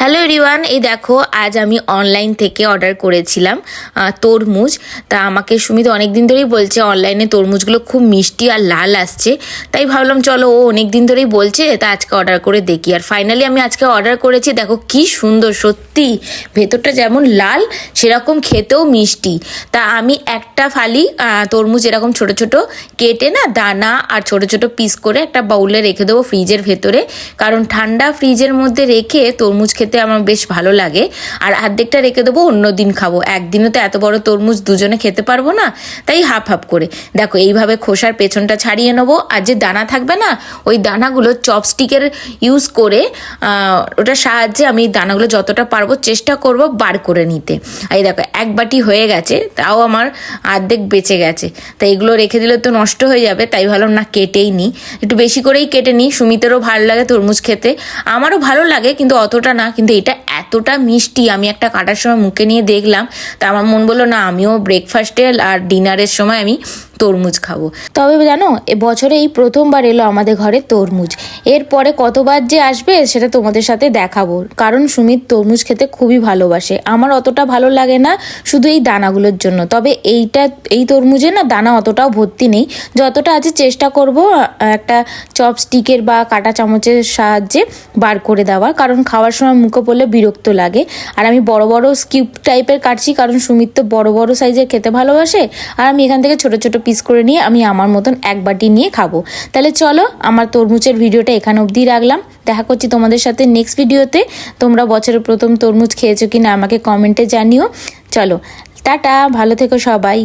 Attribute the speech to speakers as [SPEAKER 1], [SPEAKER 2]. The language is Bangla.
[SPEAKER 1] হ্যালো এভরিওয়ান, এই দেখো আজ আমি অনলাইন থেকে অর্ডার করেছিলাম তরমুজ। তা আমাকে সুমিত অনেক দিন ধরেই বলছে অনলাইনে তরমুজগুলো খুব মিষ্টি আর লাল আসছে, তাই ভাবলাম চলো, ও অনেক দিন ধরেই বলছে, তা আজকে অর্ডার করে দেখি। আর ফাইনালি আমি আজকে অর্ডার করেছি। দেখো কি সুন্দর, সত্যি ভেতরটা যেমন লাল সেরকম খেতেও মিষ্টি। তা আমি একটা ফালি তরমুজ এরকম ছোট ছোট কেটে না দানা আর ছোট ছোট পিস করে একটা বাউলে রেখে দেবো ফ্রিজের ভেতরে, কারণ ঠান্ডা ফ্রিজের মধ্যে রেখে তরমুজ খেতে আমার বেশ ভালো লাগে। আর অর্ধেকটা রেখে দেবো, অন্য দিন খাবো। একদিনে তো এত বড় তরমুজ দুজনে খেতে পারবো না, তাই হাফ হাফ করে। দেখো এইভাবে খোসার পেছনটা ছাড়িয়ে নেবো, আর যে দানা থাকবে না ওই দানাগুলো চপস্টিকের ইউজ করে ওটার সাহায্যে আমি দানাগুলো যতটা পারবো চেষ্টা করব বার করে নিতে। এই দেখো এক বাটি হয়ে গেছে, তাও আমার অর্ধেক বেঁচে গেছে। তাই এগুলো রেখে দিলে তো নষ্ট হয়ে যাবে, তাই ভাবলাম না কেটেই নিই, একটু বেশি করেই কেটে নিই। সুমিতেরও ভালো লাগে তরমুজ খেতে, আমারও ভালো লাগে, কিন্তু অতটা না। কিন্তু এটা এতটা মিষ্টি, আমি একটা কাটার সময় মুখে নিয়ে দেখলাম, তা আমার মন বললো না, আমিও ব্রেকফাস্টে আর ডিনারের সময় আমি তরমুজ খাবো। তবে জানো, বছরে এই প্রথমবার এলো আমাদের ঘরে তরমুজ। এরপরে কতবার যে আসবে সেটা তোমাদের সাথে দেখাবো, কারণ সুমিত তরমুজ খেতে খুবই ভালোবাসে। আমার অতটা ভালো লাগে না, শুধু এই দানাগুলোর জন্য। তবে এই তরমুজে না দানা অতটাও ভর্তি নেই, যতটা আছে চেষ্টা করব একটা চপস্টিকের বা কাঁটা চামচের সাহায্যে বার করে দেওয়ার, কারণ খাওয়ার সময় মুখে পড়লে বিরক্ত লাগে। আর আমি বড় বড় স্কিউব টাইপের কাটছি, কারণ সুমিত তো বড় বড় সাইজের খেতে ভালোবাসে, আর আমি এখান থেকে ছোট ছোট পিস করে নিয়ে আমি আমার মতন এক বাটি নিয়ে খাবো। তাহলে চলো, আমার তরমুজের ভিডিওটা এখানে অবধি রাখলাম। দেখা করছি তোমাদের সাথে নেক্সট ভিডিওতে। তোমরা বছরের প্রথম তরমুজ খেয়েছো কিনা আমাকে কমেন্টে জানিও। চলো টাটা, ভালো থেকো সবাই।